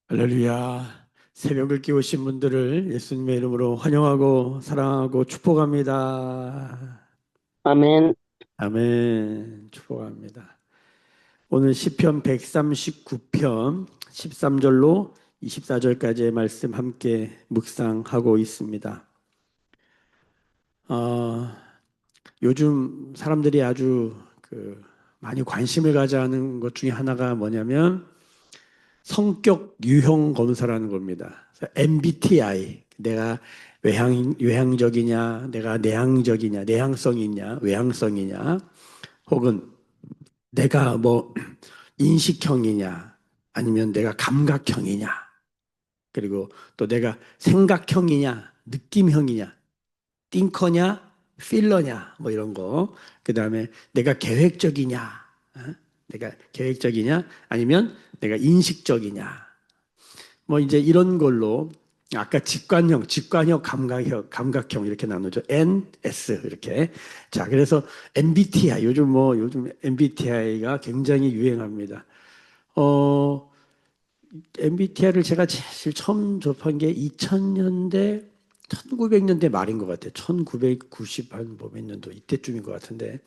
할렐루야. 새벽을 깨우신 분들을 예수님의 이름으로 환영하고 사랑하고 축복합니다. 아멘. 아멘. 축복합니다. 오늘 시편 139편 13절로 24절까지의 말씀 함께 묵상하고 있습니다. 어, 요즘 사람들이 아주 많이 관심을 가져 하는 것 중에 하나가 뭐냐면 성격 유형 검사라는 겁니다. MBTI, 내가 외향적이냐, 내가 내향적이냐, 내향성이 있냐, 외향성이냐, 혹은 내가 뭐 인식형이냐, 아니면 내가 감각형이냐, 그리고 또 내가 생각형이냐, 느낌형이냐, 띵커냐, 필러냐, 뭐 이런 거. 그 다음에 내가 계획적이냐, 어? 내가 계획적이냐, 아니면 내가 인식적이냐. 뭐 이제 이런 걸로 아까 직관형, 감각형 이렇게 나누죠. N, S 이렇게. 자, 그래서 MBTI 요즘 MBTI가 굉장히 유행합니다. 어, MBTI를 제가 제일 처음 접한 게 2000년대, 1900년대 말인 것 같아요. 1990한 뭐몇 년도 이때쯤인 것 같은데.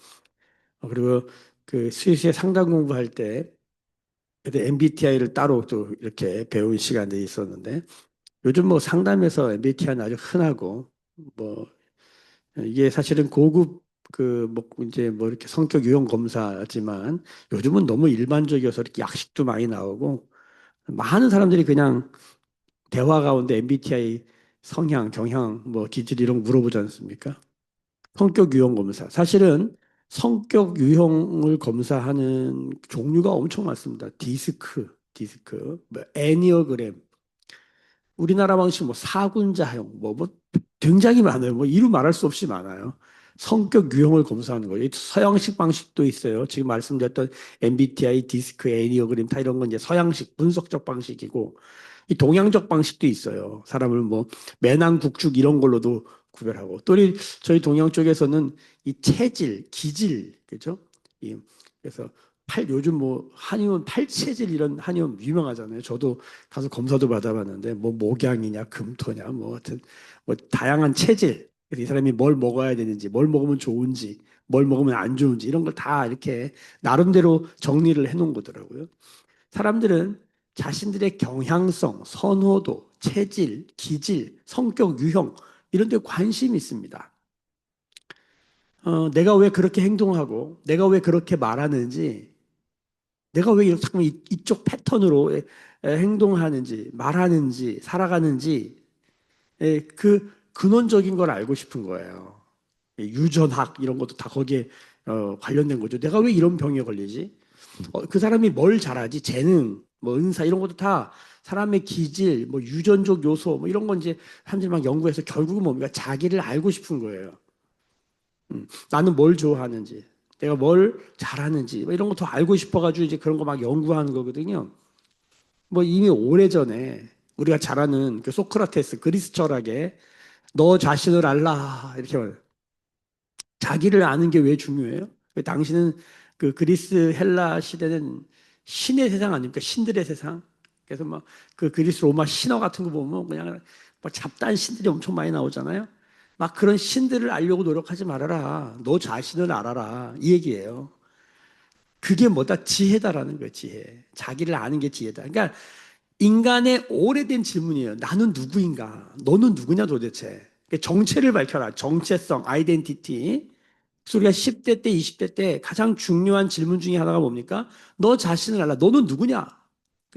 그리고 그 스위스에 상담 공부할 때 그때 MBTI를 따로 또 이렇게 배운 시간들이 있었는데 요즘 뭐 상담에서 MBTI는 아주 흔하고 뭐 이게 사실은 고급 그 뭐 이제 뭐 이렇게 성격 유형 검사지만 요즘은 너무 일반적이어서 이렇게 약식도 많이 나오고 많은 사람들이 그냥 대화 가운데 MBTI 성향, 경향, 뭐 기질 이런 거 물어보지 않습니까? 성격 유형 검사. 사실은 성격 유형을 검사하는 종류가 엄청 많습니다. 뭐 애니어그램, 우리나라 방식 뭐 사군자형 뭐 굉장히 많아요. 뭐 이루 말할 수 없이 많아요. 성격 유형을 검사하는 거예요. 서양식 방식도 있어요. 지금 말씀드렸던 MBTI, 디스크, 애니어그램 다 이런 건 이제 서양식 분석적 방식이고 이 동양적 방식도 있어요. 사람을 뭐 매낭국죽 이런 걸로도 구별하고 또 저희 동양 쪽에서는 이 체질, 기질 그죠? 이 그래서 요즘 뭐 한의원 팔체질 이런 한의원 유명하잖아요. 저도 가서 검사도 받아봤는데 뭐 목양이냐 금토냐 뭐 하여튼 뭐 다양한 체질 그래서 이 사람이 뭘 먹어야 되는지 뭘 먹으면 좋은지 뭘 먹으면 안 좋은지 이런 걸 다 이렇게 나름대로 정리를 해놓은 거더라고요. 사람들은 자신들의 경향성, 선호도, 체질, 기질, 성격 유형 이런 데 관심이 있습니다. 내가 왜 그렇게 행동하고 내가 왜 그렇게 말하는지 내가 왜 이렇게 자꾸 이쪽 패턴으로 행동하는지, 말하는지, 살아가는지, 그 근원적인 걸 알고 싶은 거예요. 유전학 이런 것도 다 거기에 관련된 거죠. 내가 왜 이런 병에 걸리지? 그 사람이 뭘 잘하지? 재능, 뭐 은사 이런 것도 다 사람의 기질, 뭐 유전적 요소, 뭐 이런 건 이제 사람들이 막 연구해서 결국은 뭡니까? 자기를 알고 싶은 거예요. 나는 뭘 좋아하는지, 내가 뭘 잘하는지, 뭐 이런 거 더 알고 싶어가지고 이제 그런 거 막 연구하는 거거든요. 뭐 이미 오래전에 우리가 잘 아는 그 소크라테스 그리스 철학에 너 자신을 알라 이렇게 말해요. 자기를 아는 게 왜 중요해요? 당신은 그 그리스 헬라 시대는 신의 세상 아닙니까? 신들의 세상. 그래서 막 그 그리스 로마 신화 같은 거 보면 그냥 막 잡다한 신들이 엄청 많이 나오잖아요. 막 그런 신들을 알려고 노력하지 말아라. 너 자신을 알아라. 이 얘기예요. 그게 뭐다? 지혜다라는 거예요, 지혜. 자기를 아는 게 지혜다. 그러니까 인간의 오래된 질문이에요. 나는 누구인가? 너는 누구냐 도대체? 정체를 밝혀라. 정체성, 아이덴티티. 우리가 10대 때, 20대 때 가장 중요한 질문 중에 하나가 뭡니까? 너 자신을 알라. 너는 누구냐?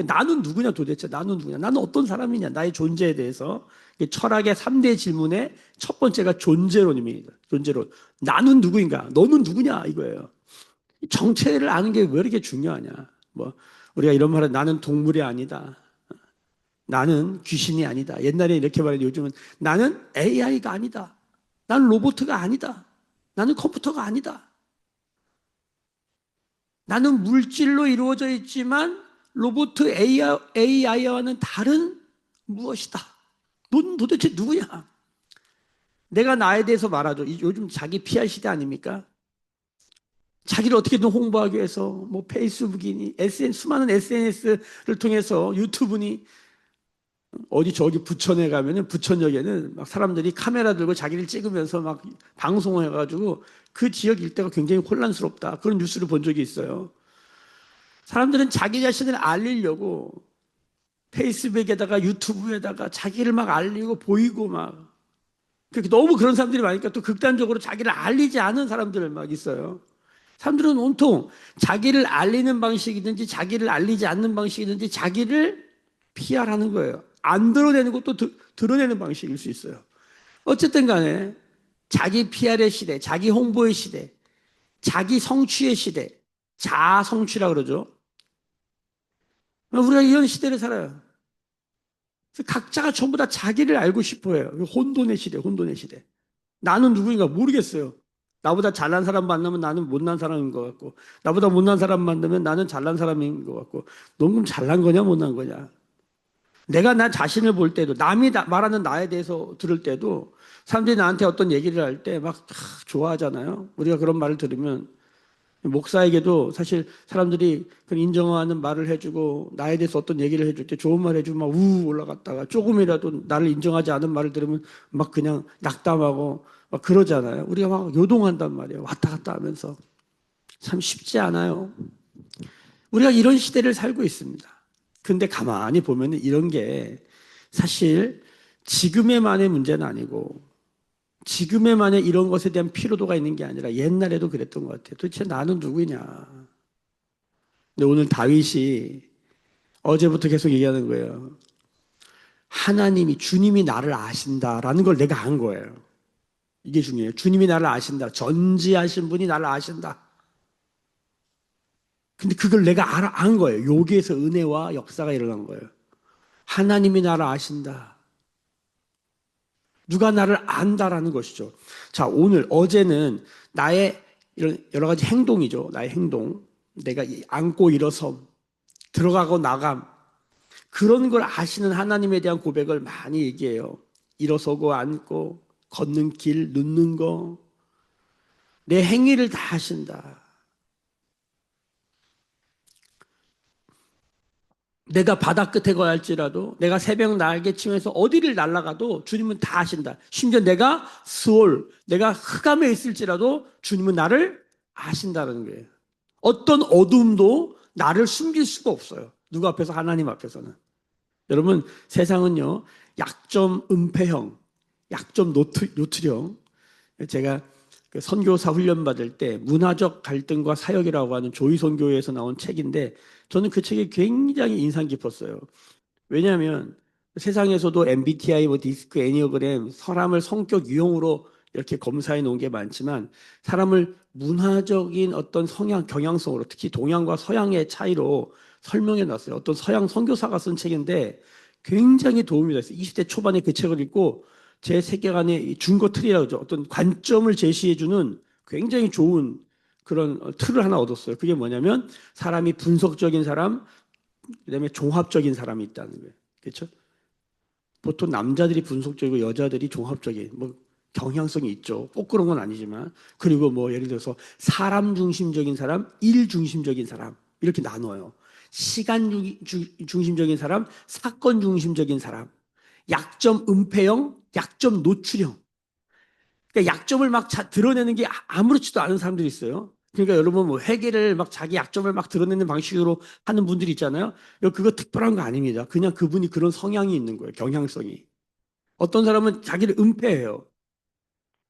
나는 누구냐 도대체? 나는 누구냐? 나는 어떤 사람이냐? 나의 존재에 대해서. 철학의 3대 질문의 첫 번째가 존재론입니다. 존재론. 나는 누구인가? 너는 누구냐? 이거예요. 정체를 아는 게 왜 이렇게 중요하냐? 뭐, 우리가 이런 말은 나는 동물이 아니다. 나는 귀신이 아니다. 옛날에 이렇게 말했는데 요즘은 나는 AI가 아니다. 나는 로봇가 아니다. 나는 컴퓨터가 아니다. 나는 물질로 이루어져 있지만 로봇 AI와는 다른 무엇이다. 넌 도대체 누구냐? 내가 나에 대해서 말하죠. 요즘 자기 PR 시대 아닙니까? 자기를 어떻게든 홍보하기 위해서 뭐 페이스북이니 수많은 SNS를 통해서 유튜브니 어디 저기 부천에 가면은 부천역에는 막 사람들이 카메라 들고 자기를 찍으면서 막 방송을 해가지고 그 지역 일대가 굉장히 혼란스럽다. 그런 뉴스를 본 적이 있어요. 사람들은 자기 자신을 알리려고 페이스북에다가 유튜브에다가 자기를 막 알리고 보이고 막 그렇게 너무 그런 사람들이 많으니까 또 극단적으로 자기를 알리지 않은 사람들 막 있어요. 사람들은 온통 자기를 알리는 방식이든지 자기를 알리지 않는 방식이든지 자기를 PR하는 거예요. 안 드러내는 것도 드러내는 방식일 수 있어요. 어쨌든 간에 자기 PR의 시대, 자기 홍보의 시대, 자기 성취의 시대, 자아 성취라 그러죠. 우리가 이런 시대를 살아요. 각자가 전부 다 자기를 알고 싶어 해요. 혼돈의 시대, 혼돈의 시대. 나는 누구인가 모르겠어요. 나보다 잘난 사람 만나면 나는 못난 사람인 것 같고, 나보다 못난 사람 만나면 나는 잘난 사람인 것 같고, 넌 잘난 거냐, 못난 거냐. 내가 나 자신을 볼 때도, 남이 말하는 나에 대해서 들을 때도, 사람들이 나한테 어떤 얘기를 할 때 막 좋아하잖아요. 우리가 그런 말을 들으면, 목사에게도 사실 사람들이 인정하는 말을 해주고, 나에 대해서 어떤 얘기를 해줄 때 좋은 말 해주면 막 올라갔다가, 조금이라도 나를 인정하지 않은 말을 들으면 막 그냥 낙담하고, 막 그러잖아요. 우리가 막 요동한단 말이에요. 왔다 갔다 하면서. 참 쉽지 않아요. 우리가 이런 시대를 살고 있습니다. 근데 가만히 보면 이런 게 사실 지금에만의 문제는 아니고 지금에만의 이런 것에 대한 피로도가 있는 게 아니라 옛날에도 그랬던 것 같아요. 도대체 나는 누구냐. 근데 오늘 다윗이 어제부터 계속 얘기하는 거예요. 하나님이, 주님이 나를 아신다라는 걸 내가 안 거예요. 이게 중요해요. 주님이 나를 아신다. 전지하신 분이 나를 아신다. 근데 그걸 내가 안 거예요. 여기에서 은혜와 역사가 일어난 거예요. 하나님이 나를 아신다. 누가 나를 안다라는 것이죠. 자, 오늘, 어제는 나의 이런 여러 가지 행동이죠. 나의 행동. 내가 앉고 일어섬, 들어가고 나감. 그런 걸 아시는 하나님에 대한 고백을 많이 얘기해요. 일어서고 앉고, 걷는 길, 눕는 거. 내 행위를 다 하신다. 내가 바다 끝에 거야 할지라도 내가 새벽 날개 치면서 어디를 날아가도 주님은 다 아신다. 심지어 내가 내가 흑암에 있을지라도 주님은 나를 아신다는 거예요. 어떤 어둠도 나를 숨길 수가 없어요. 누구 앞에서? 하나님 앞에서는. 여러분, 세상은요, 약점 은폐형, 약점 노출형. 제가 그 선교사 훈련 받을 때 문화적 갈등과 사역이라고 하는 조이 선교회에서 나온 책인데 저는 그 책이 굉장히 인상 깊었어요. 왜냐하면 세상에서도 MBTI, 뭐 디스크, 애니어그램, 사람을 성격 유형으로 이렇게 검사해 놓은 게 많지만 사람을 문화적인 어떤 성향, 경향성으로 특히 동양과 서양의 차이로 설명해 놨어요. 어떤 서양 선교사가 쓴 책인데 굉장히 도움이 됐어요. 20대 초반에 그 책을 읽고 제 세계관의 준거 틀이라고 하죠. 어떤 관점을 제시해주는 굉장히 좋은 그런 틀을 하나 얻었어요. 그게 뭐냐면 사람이 분석적인 사람, 그다음에 종합적인 사람이 있다는 거예요. 그렇죠? 보통 남자들이 분석적이고 여자들이 종합적인 뭐 경향성이 있죠. 꼭 그런 건 아니지만 그리고 뭐 예를 들어서 사람 중심적인 사람, 일 중심적인 사람 이렇게 나눠요. 시간 중심적인 사람, 사건 중심적인 사람, 약점 은폐형, 약점 노출형. 그러니까 약점을 막 드러내는 게 아무렇지도 않은 사람들이 있어요. 그러니까 여러분 뭐 회계를 막 자기 약점을 막 드러내는 방식으로 하는 분들이 있잖아요. 그거 특별한 거 아닙니다. 그냥 그분이 그런 성향이 있는 거예요. 경향성이. 어떤 사람은 자기를 은폐해요.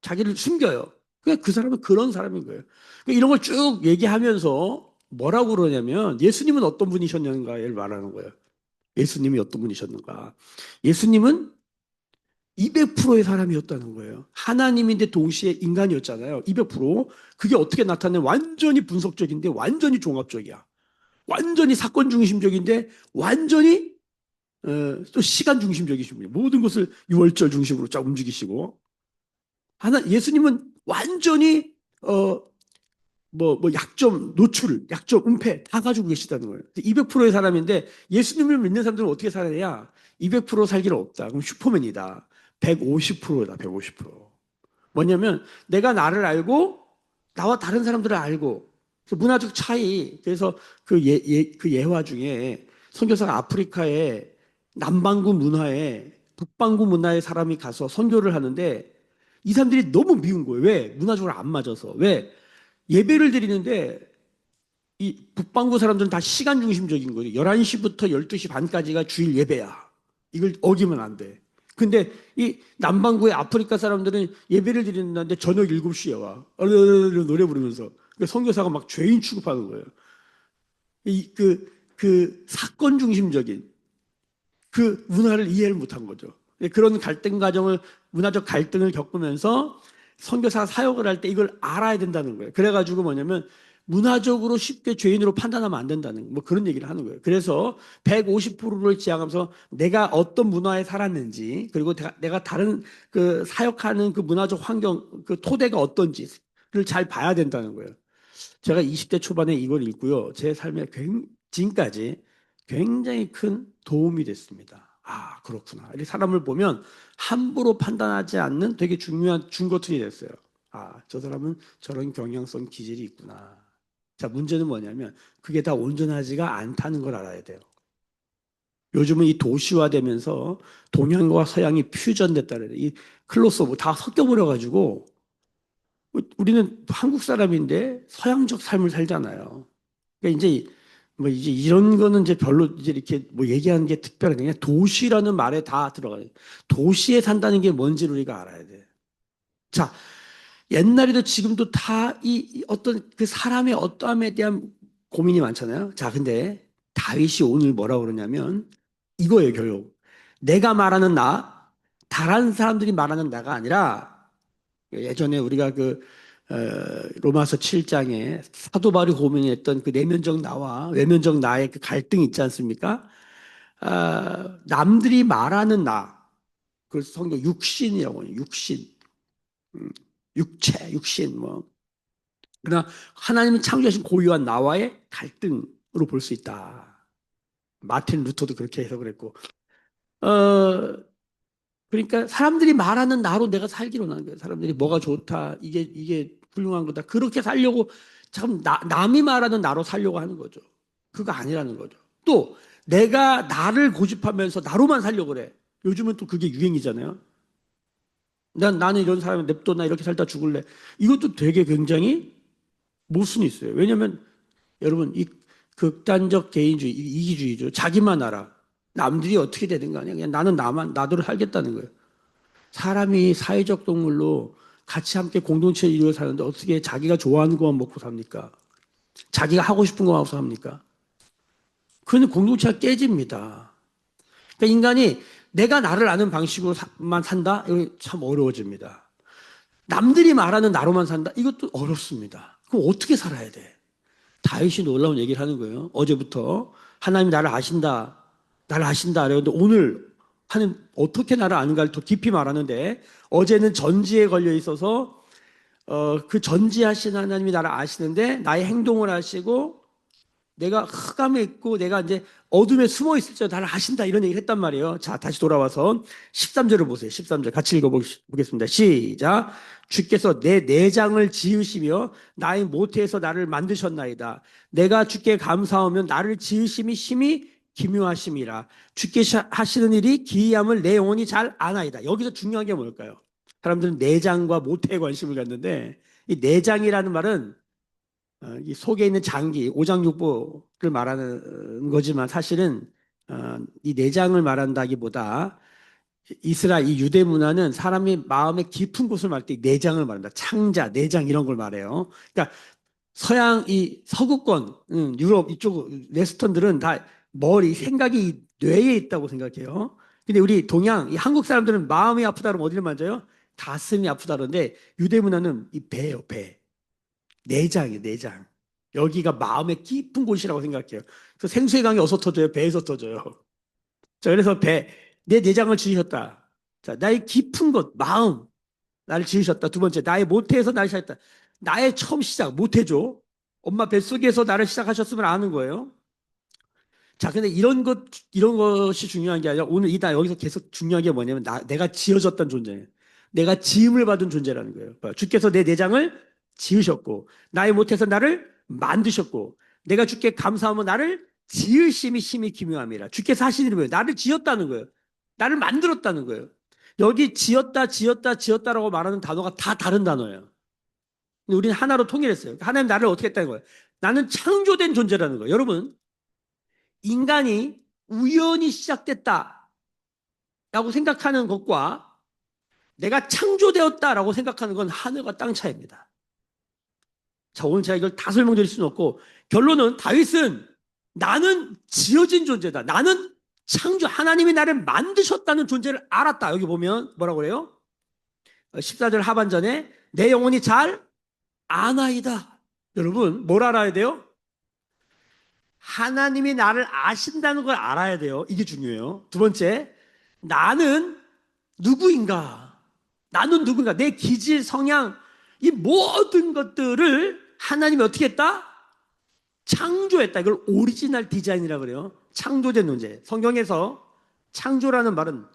자기를 숨겨요. 그냥 그 사람은 그런 사람인 거예요. 그러니까 이런 걸 쭉 얘기하면서 뭐라고 그러냐면 예수님은 어떤 분이셨는가를 말하는 거예요. 예수님이 어떤 분이셨는가. 예수님은 200%의 사람이었다는 거예요. 하나님인데 동시에 인간이었잖아요. 200%. 그게 어떻게 나타나냐? 완전히 분석적인데 완전히 종합적이야. 완전히 사건 중심적인데 완전히 또 시간 중심적이신 분이에요. 모든 것을 유월절 중심으로 쫙 움직이시고 예수님은 완전히 약점 노출, 약점 은폐 다 가지고 계시다는 거예요. 200%의 사람인데 예수님을 믿는 사람들은 어떻게 살아야 200% 살기는 없다. 그럼 슈퍼맨이다. 150%다. 150%. 뭐냐면 내가 나를 알고 나와 다른 사람들을 알고 문화적 차이. 그래서 그 예화 중에 선교사가 아프리카에 남반구 문화에 북반구 문화의 사람이 가서 선교를 하는데 이 사람들이 너무 미운 거예요. 왜? 문화적으로 안 맞아서. 왜? 예배를 드리는데 이 북반구 사람들은 다 시간 중심적인 거예요. 11시부터 12시 반까지가 주일 예배야. 이걸 어기면 안 돼. 근데 이 남반구의 아프리카 사람들은 예배를 드리는데 저녁 7시에 와. 노래 부르면서. 그러니까 선교사가 막 죄인 취급하는 거예요. 그 사건 중심적인 그 문화를 이해를 못한 거죠. 그런 갈등 과정을, 문화적 갈등을 겪으면서 선교사가 사역을 할 때 이걸 알아야 된다는 거예요. 그래가지고 뭐냐면 문화적으로 쉽게 죄인으로 판단하면 안 된다는 뭐 그런 얘기를 하는 거예요. 그래서 150%를 지향하면서 내가 어떤 문화에 살았는지 그리고 내가 다른 그 사역하는 그 문화적 환경 그 토대가 어떤지를 잘 봐야 된다는 거예요. 제가 20대 초반에 이걸 읽고요. 제 삶에 지금까지 굉장히 큰 도움이 됐습니다. 아, 그렇구나. 이 사람을 보면 함부로 판단하지 않는 되게 중요한 중거틀이 됐어요. 아, 저 사람은 저런 경향성 기질이 있구나. 자, 문제는 뭐냐면 그게 다 온전하지가 않다는 걸 알아야 돼요. 요즘은 이 도시화되면서 동양과 서양이 퓨전됐다는 이 클로스오버 다 섞여버려가지고 우리는 한국 사람인데 서양적 삶을 살잖아요. 그러니까 이제 뭐 이제 이런 거는 이제 별로 이제 이렇게 뭐 얘기하는 게 특별한 게 그냥 도시라는 말에 다 들어가요. 도시에 산다는 게 뭔지를 우리가 알아야 돼. 자, 옛날에도 지금도 다 이 어떤 그 사람의 어떠함에 대한 고민이 많잖아요. 자, 근데 다윗이 오늘 뭐라고 그러냐면 이거예요, 결국. 내가 말하는 나, 다른 사람들이 말하는 나가 아니라 예전에 우리가 어, 로마서 7장에 사도 바울이 고민했던 그 내면적 나와 외면적 나의 그 갈등이 있지 않습니까? 남들이 말하는 나, 그래서 성경 육신이라고 해요. 육신, 음, 육체, 육신 뭐. 그러나 하나님이 창조하신 고유한 나와의 갈등으로 볼 수 있다. 마틴 루터도 그렇게 해석을 했고, 어, 그러니까 사람들이 말하는 나로 내가 살기로 하는 거예요. 사람들이 뭐가 좋다, 이게 훌륭한 거다. 그렇게 살려고 참 남이 말하는 나로 살려고 하는 거죠. 그거 아니라는 거죠. 또 내가 나를 고집하면서 나로만 살려고 그래. 요즘은 또 그게 유행이잖아요. 나는 이런 사람을 냅둬 나 이렇게 살다 죽을래. 이것도 되게 굉장히 모순이 있어요. 왜냐하면 여러분 이 극단적 개인주의, 이기주의죠. 자기만 알아. 남들이 어떻게 되는 거 아니야. 그냥 나는 나대로 살겠다는 거예요. 사람이 사회적 동물로 같이 함께 공동체를 이루어 사는데 어떻게 자기가 좋아하는 것만 먹고 삽니까? 자기가 하고 싶은 것만 하고 삽니까? 그는 공동체가 깨집니다. 그러니까 인간이 내가 나를 아는 방식으로만 산다? 이거 참 어려워집니다. 남들이 말하는 나로만 산다? 이것도 어렵습니다. 그럼 어떻게 살아야 돼? 다윗이 놀라운 얘기를 하는 거예요. 어제부터 하나님 나를 아신다. 나를 아신다. 그런데 오늘 하는 어떻게 나를 아는가를 더 깊이 말하는데 어제는 전지에 걸려 있어서 그 전지하신 하나님이 나를 아시는데 나의 행동을 아시고 내가 흑암에 있고 내가 이제 어둠에 숨어 있을 때 나를 아신다 이런 얘기를 했단 말이에요. 자, 다시 돌아와서 13절을 보세요. 13절 같이 읽어보겠습니다. 시작. 주께서 내 내장을 지으시며 나의 모태에서 나를 만드셨나이다. 내가 주께 감사하면 나를 지으심이 심히 기묘하심이라. 주께서 하시는 일이 기이함을 내 영혼이 잘 아나이다. 여기서 중요한 게 뭘까요? 사람들은 내장과 모태에 관심을 갖는데 이 내장이라는 말은 이 속에 있는 장기, 오장육부를 말하는 거지만 사실은 이 내장을 말한다기보다 이스라엘, 이 유대 문화는 사람이 마음의 깊은 곳을 말할 때 내장을 말한다. 창자, 내장 이런 걸 말해요. 그러니까 서양, 이 서구권, 유럽 이쪽 웨스턴들은 다 머리, 생각이 뇌에 있다고 생각해요. 근데 우리 동양, 이 한국 사람들은 마음이 아프다 그러면 어디를 만져요? 가슴이 아프다 그러는데 유대 문화는 이 배예요, 배. 내장이에요, 내장. 여기가 마음의 깊은 곳이라고 생각해요. 그래서 생수의 강이 어디서 터져요? 배에서 터져요. 자, 그래서 내 내장을 지으셨다. 자, 나의 깊은 곳, 마음, 나를 지으셨다. 두 번째, 나의 모태에서 나를 시작했다. 나의 처음 시작, 모태죠. 엄마 뱃속에서 나를 시작하셨으면 아는 거예요. 자, 근데 이런 것이 중요한 게 아니라 오늘 여기서 계속 중요한 게 뭐냐면 내가 지어졌던 존재예요. 내가 지음을 받은 존재라는 거예요. 주께서 내 내장을 지으셨고, 나의 못해서 나를 만드셨고, 내가 주께 감사하면 나를 지으심이 심히 기묘함이라. 주께서 하신 일이 뭐예요? 나를 지었다는 거예요. 나를 만들었다는 거예요. 여기 지었다, 지었다, 지었다라고 말하는 단어가 다 다른 단어예요. 근데 우리는 하나로 통일했어요. 하나님 나를 어떻게 했다는 거예요? 나는 창조된 존재라는 거예요. 여러분, 인간이 우연히 시작됐다라고 생각하는 것과 내가 창조되었다라고 생각하는 건 하늘과 땅 차이입니다. 자, 오늘 제가 이걸 다 설명드릴 수는 없고, 결론은 다윗은 나는 지어진 존재다. 나는 하나님이 나를 만드셨다는 존재를 알았다. 여기 보면 뭐라고 그래요? 14절 하반전에 내 영혼이 잘 아나이다. 여러분, 뭘 알아야 돼요? 하나님이 나를 아신다는 걸 알아야 돼요. 이게 중요해요. 두 번째, 나는 누구인가? 나는 누구인가? 내 기질, 성향, 이 모든 것들을 하나님이 어떻게 했다? 창조했다. 이걸 오리지널 디자인이라고 그래요. 창조된 존재. 성경에서 창조라는 말은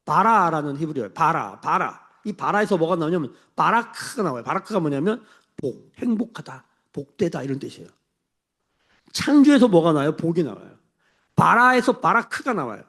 바라라는 히브리어예요. 바라. 이 바라에서 뭐가 나오냐면 바라크가 나와요. 바라크가 뭐냐면 행복하다, 복되다 이런 뜻이에요. 창조에서 뭐가 나와요? 복이 나와요. 바라에서 바라크가 나와요.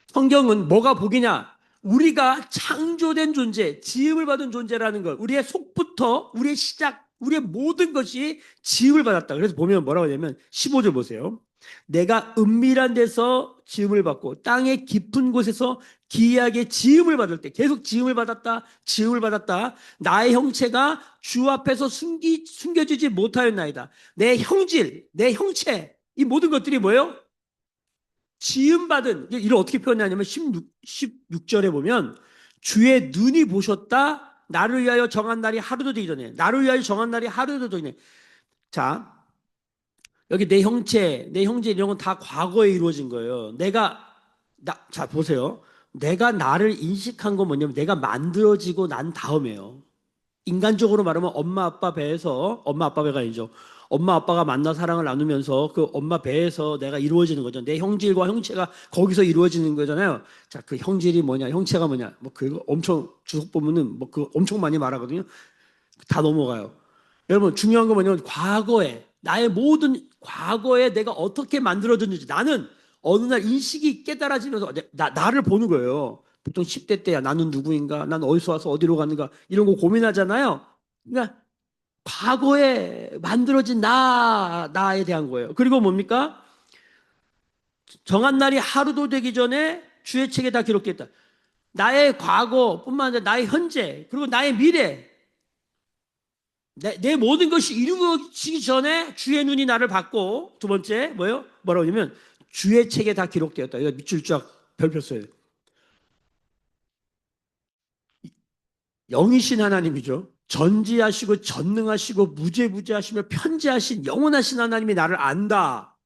성경은 뭐가 복이냐? 우리가 창조된 존재, 지음을 받은 존재라는 걸, 우리의 속부터, 우리의 시작, 우리의 모든 것이 지음을 받았다. 그래서 보면 뭐라고 하냐면 15절 보세요. 내가 은밀한 데서 지음을 받고 땅의 깊은 곳에서 기이하게 지음을 받을 때 계속 지음을 받았다. 지음을 받았다. 나의 형체가 주 앞에서 숨겨지지 못하였나이다. 내 형질, 내 형체, 이 모든 것들이 뭐예요? 지음받은, 이를 어떻게 표현하냐면 16절에 보면 주의 눈이 보셨다. 나를 위하여 정한 날이 하루도 되기 전에. 나를 위하여 정한 날이 하루도 되기 전에. 자, 여기 내 형체 이런 건 다 과거에 이루어진 거예요. 자, 보세요. 내가 나를 인식한 건 뭐냐면 내가 만들어지고 난 다음에요. 인간적으로 말하면 엄마 아빠 배가 아니죠. 엄마 아빠가 만나 사랑을 나누면서 그 엄마 배에서 내가 이루어지는 거죠. 내 형질과 형체가 거기서 이루어지는 거잖아요. 자, 그 형질이 뭐냐, 형체가 뭐냐, 뭐 그거 엄청 주석 보면은 뭐 그 엄청 많이 말하거든요. 다 넘어가요. 여러분 중요한 건 뭐냐면 나의 모든 과거에 내가 어떻게 만들어졌는지 나는 어느 날 인식이 깨달아지면서 나를 보는 거예요. 보통 10대 때야 나는 누구인가, 난 어디서 와서 어디로 가는가 이런 거 고민하잖아요. 그러니까 과거에 만들어진 나에 대한 거예요. 그리고 뭡니까? 정한 날이 하루도 되기 전에 주의 책에 다 기록됐다. 나의 과거뿐만 아니라 나의 현재 그리고 나의 미래 내 모든 것이 이루어지기 전에 주의 눈이 나를 봤고 두 번째 뭐라고 하냐면 주의 책에 다 기록되었다. 이거 밑줄 쫙 별표 써요. 영이신 하나님이죠. 전지하시고 전능하시고 무죄무죄하시며 편지하신 영원하신 하나님이 나를 안다.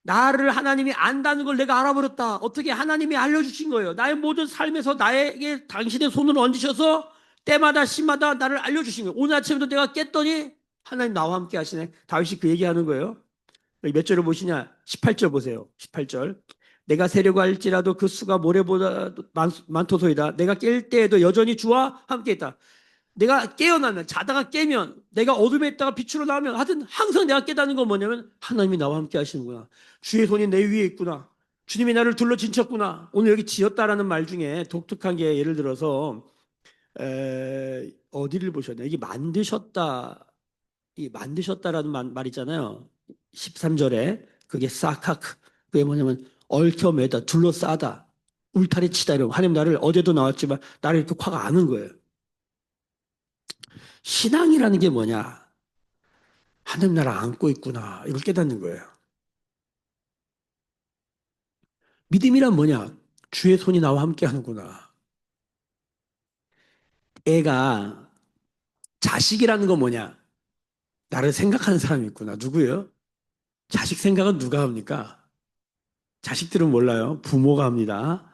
나를 하나님이 안다는 걸 내가 알아버렸다. 어떻게 하나님이 알려주신 거예요. 나의 모든 삶에서 나에게 당신의 손을 얹으셔서 때마다 시마다 나를 알려주신 거예요. 오늘 아침에도 내가 깼더니 하나님 나와 함께 하시네. 다윗이 그 얘기하는 거예요. 여기 몇 절을 보시냐? 18절 보세요. 18절. 내가 세려고 할지라도 그 수가 모래보다 많도소이다. 내가 깰 때에도 여전히 주와 함께 있다. 내가 깨어나면 자다가 깨면 내가 어둠에 있다가 빛으로 나오면 하여튼 항상 내가 깨닫는 건 뭐냐면 하나님이 나와 함께 하시는구나. 주의 손이 내 위에 있구나. 주님이 나를 둘러 진쳤구나. 오늘 여기 지었다라는 말 중에 독특한 게 예를 들어서 어디를 보셨나요? 이게 만드셨다라는 말 있잖아요. 13절에 그게 사카크. 그게 뭐냐면 얽혀 매다 둘러싸다 울타리 치다 이런 하나님 나를 어제도 나왔지만 나를 이렇게 확 아는 거예요. 신앙이라는 게 뭐냐? 하나님 나를 안고 있구나. 이걸 깨닫는 거예요. 믿음이란 뭐냐? 주의 손이 나와 함께 하는구나. 애가 자식이라는 건 뭐냐? 나를 생각하는 사람이 있구나. 누구예요? 자식 생각은 누가 합니까? 자식들은 몰라요. 부모가 합니다.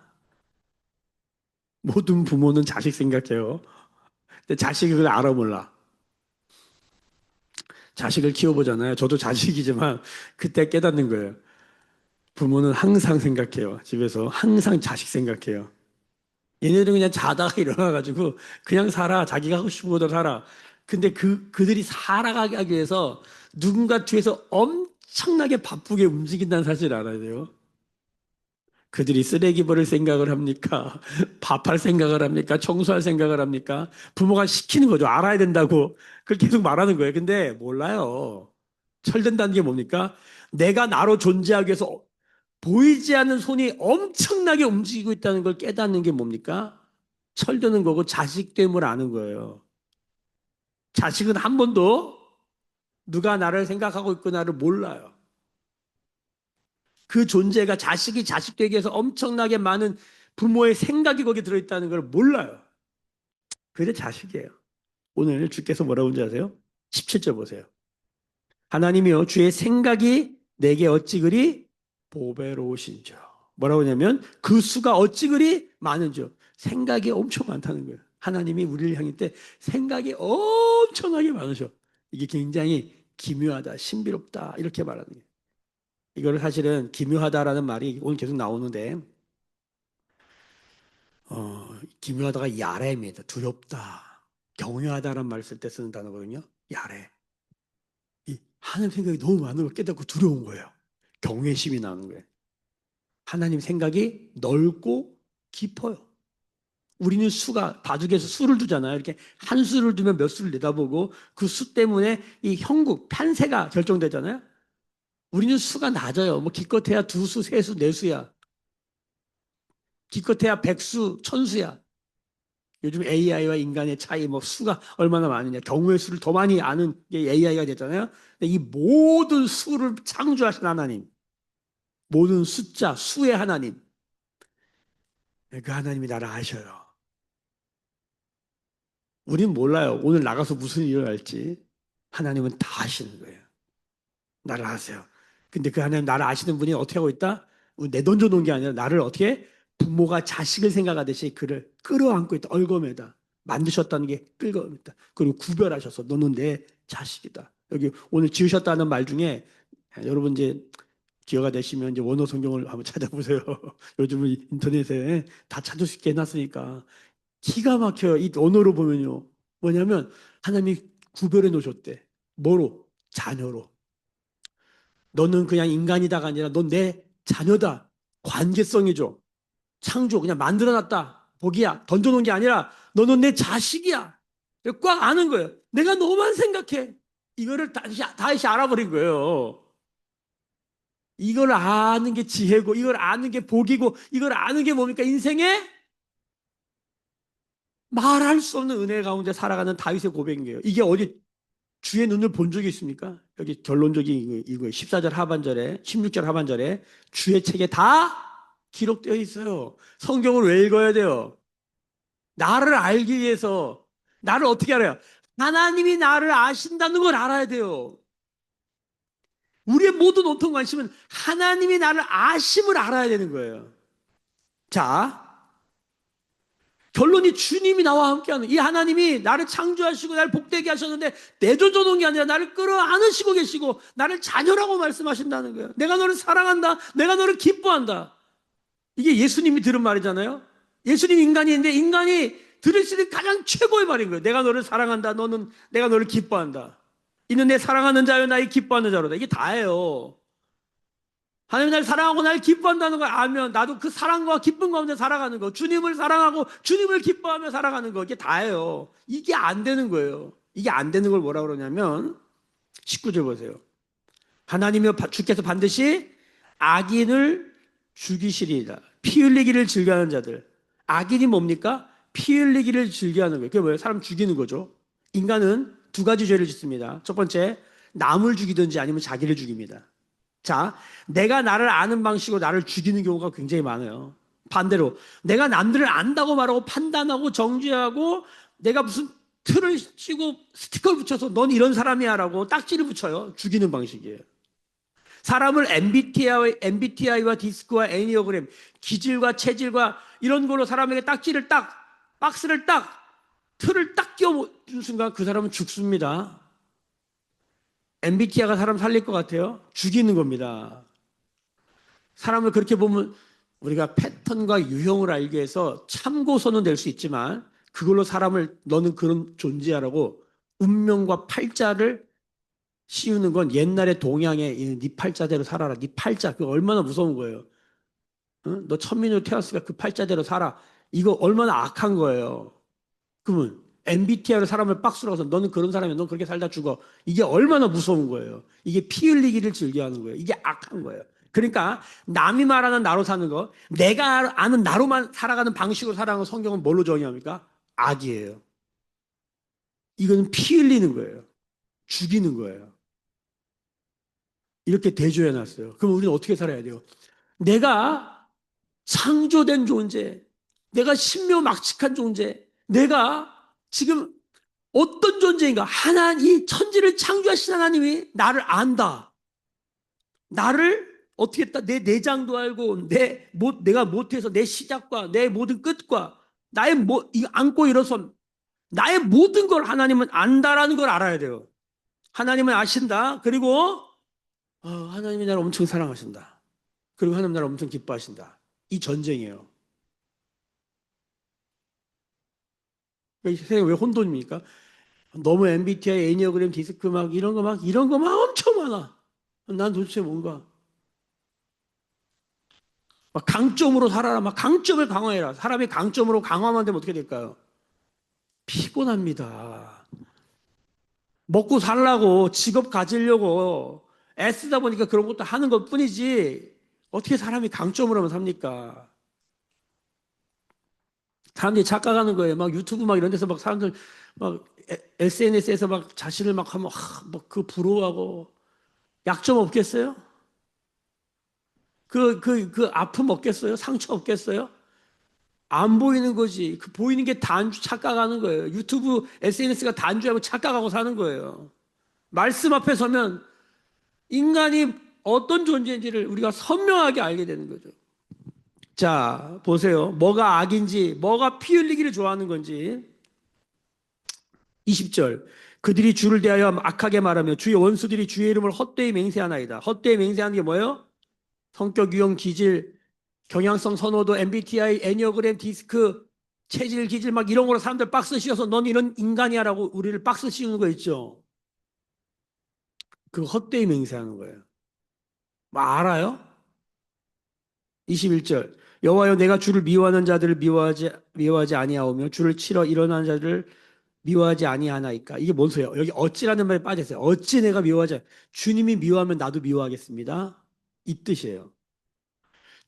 모든 부모는 자식 생각해요. 근데 자식이 그걸 알아 몰라. 자식을 키워보잖아요. 저도 자식이지만 그때 깨닫는 거예요. 부모는 항상 생각해요. 집에서 항상 자식 생각해요. 얘네들은 그냥 자다가 일어나가지고 그냥 살아. 자기가 하고 싶은 거대로 살아. 근데 그들이 살아가기 위해서 누군가 뒤에서 엄청 엄청나게 바쁘게 움직인다는 사실을 알아야 돼요. 그들이 쓰레기 버릴 생각을 합니까? 밥할 생각을 합니까? 청소할 생각을 합니까? 부모가 시키는 거죠. 알아야 된다고. 그걸 계속 말하는 거예요. 근데 몰라요. 철든다는 게 뭡니까? 내가 나로 존재하기 위해서 보이지 않는 손이 엄청나게 움직이고 있다는 걸 깨닫는 게 뭡니까? 철드는 거고 자식됨을 아는 거예요. 자식은 한 번도 누가 나를 생각하고 있구나를 몰라요. 그 존재가 자식이 자식 되기 위해서 엄청나게 많은 부모의 생각이 거기에 들어있다는 걸 몰라요. 그게 자식이에요. 오늘 주께서 뭐라고 하는지 아세요? 17절 보세요. 하나님이요 주의 생각이 내게 어찌 그리 보배로우신지요. 뭐라고 하냐면 그 수가 어찌 그리 많은지요. 생각이 엄청 많다는 거예요. 하나님이 우리를 향할 때 생각이 엄청나게 많으셔. 이게 굉장히 기묘하다, 신비롭다 이렇게 말하는 거예요. 이거를 사실은 기묘하다라는 말이 오늘 계속 나오는데 기묘하다가 야레입니다. 두렵다. 경외하다라는 말을 쓸 때 쓰는 단어거든요. 야레. 이 하나님 생각이 너무 많은 걸 깨닫고 두려운 거예요. 경외심이 나는 거예요. 하나님 생각이 넓고 깊어요. 우리는 수가 바둑에서 수를 두잖아요. 이렇게 한 수를 두면 몇 수를 내다보고 그 수 때문에 이 형국 판세가 결정되잖아요. 우리는 수가 낮아요. 뭐 기껏해야 두 수, 세 수, 네 수야. 기껏해야 백수, 천수야. 요즘 AI와 인간의 차이, 뭐 수가 얼마나 많으냐. 경우의 수를 더 많이 아는 게 AI가 됐잖아요. 근데 이 모든 수를 창조하신 하나님, 모든 숫자, 수의 하나님, 그 하나님이 나를 아셔요. 우리는 몰라요. 오늘 나가서 무슨 일을 할지. 하나님은 다 아시는 거예요. 나를 아세요. 근데 그 하나님 나를 아시는 분이 어떻게 하고 있다? 내던져 놓은 게 아니라 나를 어떻게 부모가 자식을 생각하듯이 그를 끌어안고 있다. 얼거매다. 만드셨다는 게 끌어안다. 그리고 구별하셔서 너는 내 자식이다. 여기 오늘 지으셨다는 말 중에 여러분 이제 기회가 되시면 이제 원어 성경을 한번 찾아보세요. 요즘은 인터넷에 다 찾을 수 있게 해놨으니까 기가 막혀요. 이 언어로 보면요. 뭐냐면 하나님이 구별해 놓으셨대. 뭐로? 자녀로. 너는 그냥 인간이다가 아니라 넌 내 자녀다. 관계성이죠. 창조 그냥 만들어놨다. 복이야. 던져놓은 게 아니라 너는 내 자식이야. 꽉 아는 거예요. 내가 너만 생각해. 이거를 다시 알아버린 거예요. 이걸 아는 게 지혜고 이걸 아는 게 복이고 이걸 아는 게 뭡니까? 인생에 말할 수 없는 은혜 가운데 살아가는 다윗의 고백이에요. 이게 어디 주의 눈을 본 적이 있습니까? 여기 결론적인 이거 14절 하반절에 16절 하반절에 주의 책에 다 기록되어 있어요. 성경을 왜 읽어야 돼요? 나를 알기 위해서. 나를 어떻게 알아요? 하나님이 나를 아신다는 걸 알아야 돼요. 우리의 모든 온통 관심은 하나님이 나를 아심을 알아야 되는 거예요. 자, 결론이 주님이 나와 함께하는 이 하나님이 나를 창조하시고 나를 복되게 하셨는데 내조져 놓은 게 아니라 나를 끌어안으시고 계시고 나를 자녀라고 말씀하신다는 거예요. 내가 너를 사랑한다. 내가 너를 기뻐한다. 이게 예수님이 들은 말이잖아요. 예수님 인간인데 인간이 들을 수 있는 가장 최고의 말인 거예요. 내가 너를 사랑한다. 내가 너를 기뻐한다. 이는 내 사랑하는 자요 나의 기뻐하는 자로다. 이게 다예요. 하나님 나를 사랑하고 나를 기뻐한다는 걸 알면 나도 그 사랑과 기쁨 가운데 살아가는 거. 주님을 사랑하고 주님을 기뻐하며 살아가는 거. 이게 다예요. 이게 안 되는 거예요. 이게 안 되는 걸 뭐라 그러냐면 19절 보세요. 하나님이여 주께서 반드시 악인을 죽이시리이다. 피 흘리기를 즐겨하는 자들. 악인이 뭡니까? 피 흘리기를 즐겨하는 거예요. 그게 뭐예요? 사람 죽이는 거죠. 인간은 두 가지 죄를 짓습니다. 첫 번째, 남을 죽이든지 아니면 자기를 죽입니다. 자, 내가 나를 아는 방식으로 나를 죽이는 경우가 굉장히 많아요. 반대로 내가 남들을 안다고 말하고 판단하고 정죄하고 내가 무슨 틀을 씌고 스티커를 붙여서 넌 이런 사람이야 라고 딱지를 붙여요. 죽이는 방식이에요. 사람을 MBTI와 디스크와 애니어그램, 기질과 체질과 이런 걸로 사람에게 딱지를 딱, 박스를 딱, 틀을 딱 끼워주는 순간 그 사람은 죽습니다. MBTI가 사람 살릴 것 같아요? 죽이는 겁니다. 사람을 그렇게 보면 우리가 패턴과 유형을 알기 위해서 참고서는 될 수 있지만 그걸로 사람을 너는 그런 존재야라고 운명과 팔자를 씌우는 건 옛날에 동양에 네 팔자대로 살아라. 네 팔자 그거 얼마나 무서운 거예요. 응? 너 천민으로 태어났으니까 그 팔자대로 살아. 이거 얼마나 악한 거예요. 그러면 MBTI로 사람을 박스로 해서 너는 그런 사람이야. 넌 그렇게 살다 죽어. 이게 얼마나 무서운 거예요. 이게 피 흘리기를 즐겨하는 거예요. 이게 악한 거예요. 그러니까 남이 말하는 나로 사는 거, 내가 아는 나로만 살아가는 방식으로 살아가는 성경은 뭘로 정의합니까? 악이에요. 이거는 피 흘리는 거예요. 죽이는 거예요. 이렇게 대조해 놨어요. 그럼 우리는 어떻게 살아야 돼요? 내가 창조된 존재, 내가 신묘막측한 존재, 내가 지금 어떤 존재인가? 이 천지를 창조하신 하나님이 나를 안다. 나를 어떻게 했다? 내 내장도 알고, 내가 못해서 내 시작과 내 모든 끝과 나의 안고 일어선 나의 모든 걸 하나님은 안다라는 걸 알아야 돼요. 하나님은 아신다. 그리고 하나님이 나를 엄청 사랑하신다. 그리고 하나님 나를 엄청 기뻐하신다. 이 전쟁이에요. 세상에 왜 혼돈입니까? 너무 MBTI, 애니어그램, 디스크 이런 거 막 엄청 많아. 난 도대체 뭔가 막 강점으로 살아라. 막 강점을 강화해라. 사람이 강점으로 강화만 되면 어떻게 될까요? 피곤합니다. 먹고 살라고 직업 가지려고 애쓰다 보니까 그런 것도 하는 것 뿐이지 어떻게 사람이 강점으로만 삽니까? 사람들이 착각하는 거예요. 막 유튜브 막 이런 데서 막 사람들 막 SNS에서 막 자신을 막 하면 막 부러워하고 약점 없겠어요? 그 아픔 없겠어요? 상처 없겠어요? 안 보이는 거지. 그 보이는 게 단주 착각하는 거예요. 유튜브, SNS가 단주하고 착각하고 사는 거예요. 말씀 앞에 서면 인간이 어떤 존재인지를 우리가 선명하게 알게 되는 거죠. 자, 보세요. 뭐가 악인지, 뭐가 피 흘리기를 좋아하는 건지. 20절. 그들이 주를 대하여 악하게 말하며 주의 원수들이 주의 이름을 헛되이 맹세하나이다. 헛되이 맹세하는 게 뭐예요? 성격, 유형, 기질, 경향성, 선호도, MBTI, 애니어그램, 디스크, 체질, 기질 막 이런 거로 사람들 박스 씌워서 넌 이런 인간이야라고 우리를 박스 씌우는 거 있죠. 그거 헛되이 맹세하는 거예요. 뭐 알아요? 21절. 여호와여 내가 주를 미워하는 자들을 미워하지 아니하오며 주를 치러 일어나는 자들을 미워하지 아니하나이까. 이게 뭔 소리야? 여기 어찌라는 말에 빠졌어요. 어찌 내가 미워하지 주님이 미워하면 나도 미워하겠습니다. 이 뜻이에요.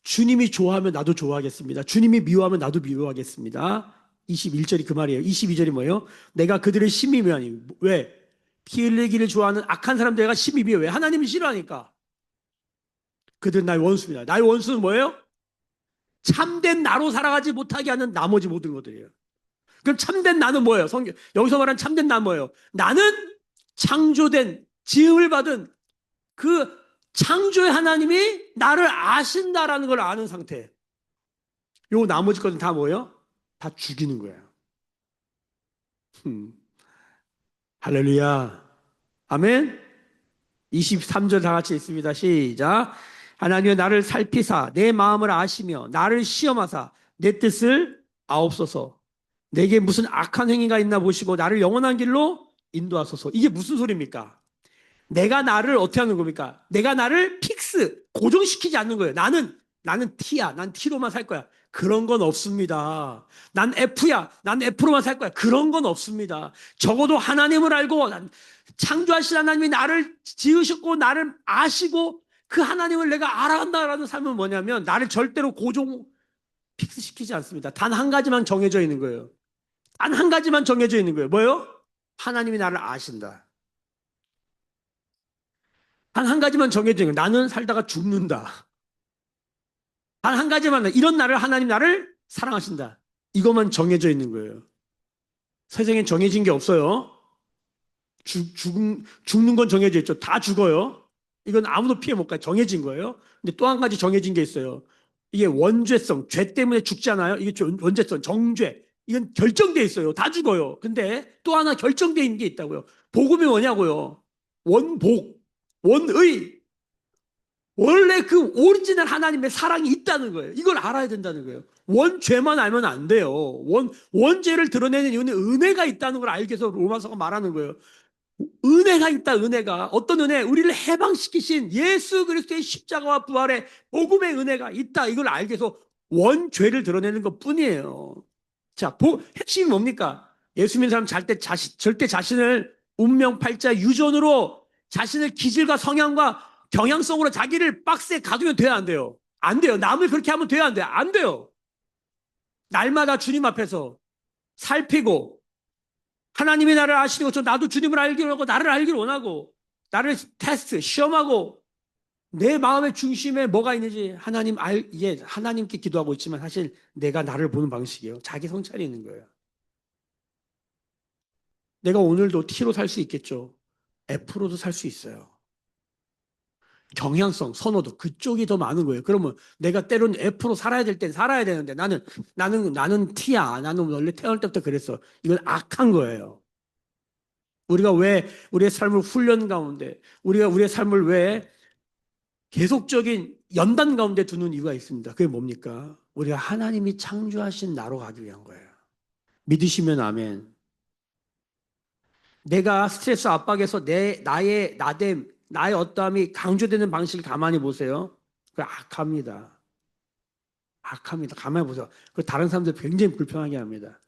주님이 좋아하면 나도 좋아하겠습니다. 주님이 미워하면 나도 미워하겠습니다. 21절이 그 말이에요. 22절이 뭐예요? 내가 그들을 심히 미워하니. 왜? 피 흘리기를 좋아하는 악한 사람들 내가 심히 미워해. 왜? 하나님을 싫어하니까. 그들은 나의 원수입니다. 나의 원수는 뭐예요? 참된 나로 살아가지 못하게 하는 나머지 모든 것들이에요. 그럼 참된 나는 뭐예요? 여기서 말하는 참된 나는 뭐예요? 나는 창조된, 지음을 받은 그 창조의 하나님이 나를 아신다라는 걸 아는 상태. 요 나머지 것은 다 뭐예요? 다 죽이는 거예요. 할렐루야. 아멘. 23절 다 같이 있습니다. 시작. 하나님의 나를 살피사 내 마음을 아시며 나를 시험하사 내 뜻을 아옵소서. 내게 무슨 악한 행위가 있나 보시고 나를 영원한 길로 인도하소서. 이게 무슨 소리입니까? 내가 나를 어떻게 하는 겁니까? 내가 나를 고정시키지 않는 거예요. 나는 T야. 난 T로만 살 거야. 그런 건 없습니다. 난 F야. 난 F로만 살 거야. 그런 건 없습니다. 적어도 하나님을 알고 창조하신 하나님이 나를 지으셨고 나를 아시고 그 하나님을 내가 알아간다라는 삶은 뭐냐면 나를 절대로 픽스시키지 않습니다. 단 한 가지만 정해져 있는 거예요. 단 한 가지만 정해져 있는 거예요. 뭐예요? 하나님이 나를 아신다. 단 한 가지만 정해져 있는 거예요. 나는 살다가 죽는다. 단 한 가지만, 이런 하나님 나를 사랑하신다. 이것만 정해져 있는 거예요. 세상엔 정해진 게 없어요. 죽는 건 정해져 있죠. 다 죽어요. 이건 아무도 피해 못 가요. 정해진 거예요. 근데 또 한 가지 정해진 게 있어요. 이게 원죄성, 죄 때문에 죽잖아요. 이게 원죄성, 정죄. 이건 결정돼 있어요. 다 죽어요. 근데 또 하나 결정돼 있는 게 있다고요. 복음이 뭐냐고요. 원복, 원의. 원래 그 오리지널 하나님의 사랑이 있다는 거예요. 이걸 알아야 된다는 거예요. 원죄만 알면 안 돼요. 원죄를 드러내는 이유는 은혜가 있다는 걸 알기 위해서 로마서가 말하는 거예요. 은혜가 있다, 은혜가. 어떤 은혜? 우리를 해방시키신 예수 그리스도의 십자가와 부활의 복음의 은혜가 있다. 이걸 알게 해서 원죄를 드러내는 것 뿐이에요. 자, 핵심이 뭡니까? 예수 믿는 사람 절대 자신을 운명팔자 유전으로 자신을 기질과 성향과 경향성으로 자기를 박스에 가두면 돼야 안 돼요. 안 돼요. 남을 그렇게 하면 돼야 안 돼요. 안 돼요. 날마다 주님 앞에서 살피고 하나님이 나를 아시는 것처럼 나도 주님을 알기를 하고 나를 알기를 원하고 나를 테스트, 시험하고 내 마음의 중심에 뭐가 있는지 하나님께 기도하고 있지만 사실 내가 나를 보는 방식이에요. 자기 성찰이 있는 거예요. 내가 오늘도 T로 살 수 있겠죠. F로도 살 수 있어요. 경향성, 선호도 그쪽이 더 많은 거예요. 그러면 내가 때로는 F로 살아야 될 땐 살아야 되는데 나는 T야. 나는 원래 태어날 때부터 그랬어. 이건 악한 거예요. 우리가 왜 우리의 삶을 훈련 가운데, 우리가 우리의 삶을 왜 계속적인 연단 가운데 두는 이유가 있습니다. 그게 뭡니까? 우리가 하나님이 창조하신 나로 가기 위한 거예요. 믿으시면 아멘. 내가 스트레스 압박에서 나의 어떠함이 강조되는 방식을 가만히 보세요. 그 악합니다. 악합니다. 가만히 보세요. 그 다른 사람들 굉장히 불편하게 합니다.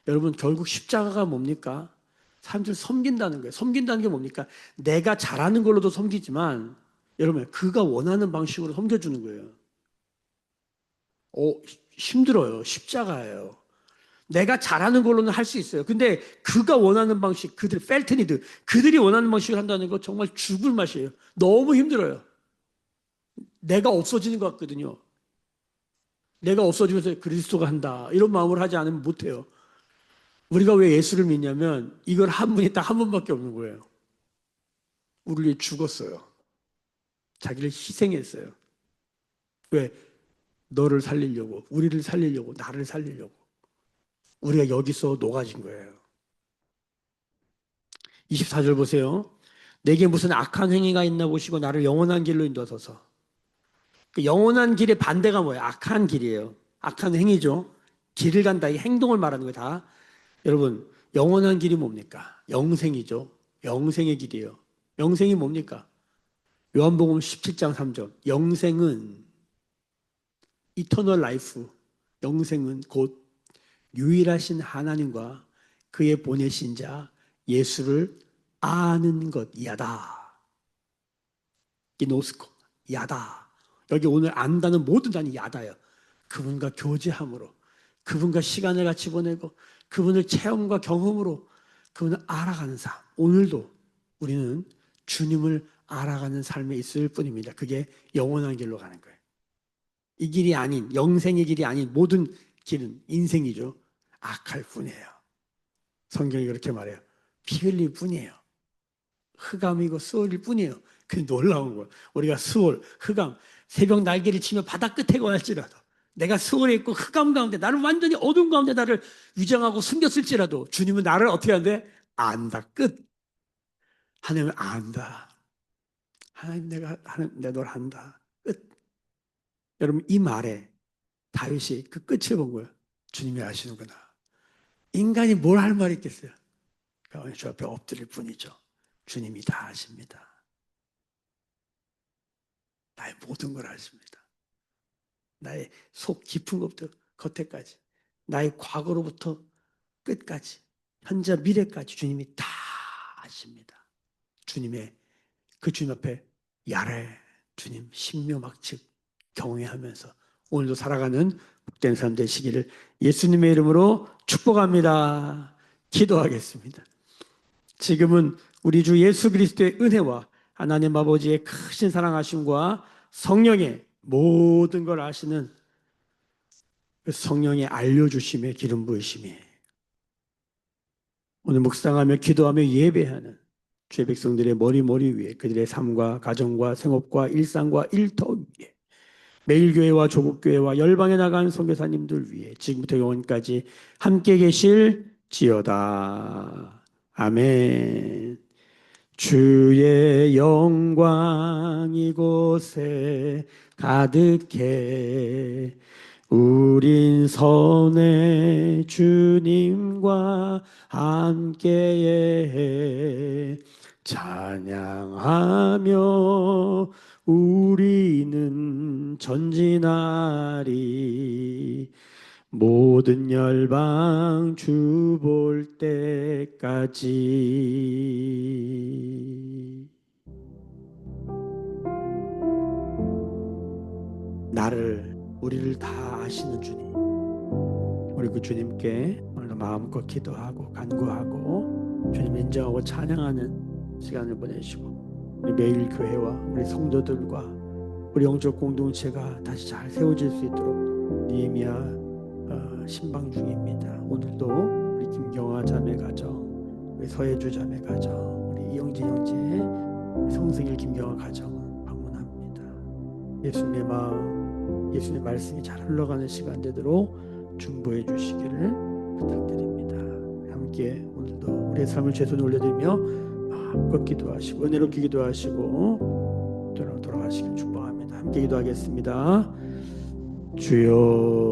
여러분, 결국 십자가가 뭡니까? 사람들 섬긴다는 거예요. 섬긴다는 게 뭡니까? 내가 잘하는 걸로도 섬기지만, 여러분, 그가 원하는 방식으로 섬겨주는 거예요. 힘들어요. 십자가예요. 내가 잘하는 걸로는 할 수 있어요. 근데 그가 원하는 방식, 그들이 원하는 방식을 한다는 거 정말 죽을 맛이에요. 너무 힘들어요. 내가 없어지는 것 같거든요. 내가 없어지면서 그리스도가 한다. 이런 마음을 하지 않으면 못해요. 우리가 왜 예수를 믿냐면 이걸 한 분이 딱 한 분밖에 없는 거예요. 우리를 위해 죽었어요. 자기를 희생했어요. 왜? 너를 살리려고, 우리를 살리려고, 나를 살리려고. 우리가 여기서 녹아진 거예요. 24절 보세요. 내게 무슨 악한 행위가 있나 보시고 나를 영원한 길로 인도하소서. 그 영원한 길의 반대가 뭐예요? 악한 길이에요. 악한 행위죠. 길을 간다. 이 행동을 말하는 거예요. 다. 여러분, 영원한 길이 뭡니까? 영생이죠. 영생의 길이에요. 영생이 뭡니까? 요한복음 17장 3절. 영생은 이터널 라이프. 영생은 곧 유일하신 하나님과 그의 보내신 자 예수를 아는 것 야다. 이노스코 야다. 여기 오늘 안다는 모든 단이 야다예요. 그분과 교제함으로, 그분과 시간을 같이 보내고, 그분을 체험과 경험으로 그분을 알아가는 삶. 오늘도 우리는 주님을 알아가는 삶에 있을 뿐입니다. 그게 영원한 길로 가는 거예요. 이 길이 아닌, 영생의 길이 아닌 모든 길은 인생이죠. 악할 뿐이에요. 성경이 그렇게 말해요. 피 흘릴 뿐이에요. 흑암이고 수월일 뿐이에요. 그 놀라운 거예요. 우리가 수월, 흑암, 새벽 날개를 치며 바다 끝에 거할지라도 내가 수월에 있고 흑암 가운데 나를 완전히 어두운 가운데 나를 위장하고 숨겼을지라도 주님은 나를 어떻게 하는데? 안다. 끝. 하나님은 안다. 하나님 내가 널 안다. 끝. 여러분 이 말에 다윗이 그 끝을 본 거예요. 주님이 아시는구나. 인간이 뭘 할 말이 있겠어요? 주 앞에 엎드릴 뿐이죠. 주님이 다 아십니다. 나의 모든 걸 아십니다. 나의 속 깊은 것부터 겉에까지, 나의 과거로부터 끝까지, 현재 미래까지 주님이 다 아십니다. 그 주님 앞에 야래 주님 신묘막측 경외하면서 오늘도 살아가는 복된 삶 되시기를 예수님의 이름으로 축복합니다. 기도하겠습니다. 지금은 우리 주 예수 그리스도의 은혜와 하나님 아버지의 크신 사랑하심과 성령의 모든 걸 아시는 그 성령의 알려주심의 기름 부으심이 오늘 묵상하며 기도하며 예배하는 주의 백성들의 머리 위에 그들의 삶과 가정과 생업과 일상과 일터 위에 매일 교회와 조국 교회와 열방에 나간 선교사님들 위해 지금부터 영원까지 함께 계실지어다. 아멘. 주의 영광 이곳에 가득해 우린 선의 주님과 함께해 찬양하며 우리는 전진하리. 모든 열방 주 볼 때까지. 우리를 다 아시는 주님, 우리 그 주님께 오늘도 마음껏 기도하고 간구하고 주님 인정하고 찬양하는 시간을 보내시고, 우리 매일 교회와 우리 성도들과 우리 영적 공동체가 다시 잘 세워질 수 있도록 니에미야 신방 중입니다. 오늘도 우리 김경화 자매 가정, 우리 서예주 자매 가정, 우리 이영진 형제, 우리 성승일 김경화 가정을 방문합니다. 예수님의 마음, 예수님의 말씀이 잘 흘러가는 시간 되도록 중보해 주시기를 부탁드립니다. 함께 오늘도 우리의 삶을 최선을 올려드리며 마음껏 기도하시고 은혜롭게 기도하시고 돌아가시길 축복합니다. 함께 기도하겠습니다. 주여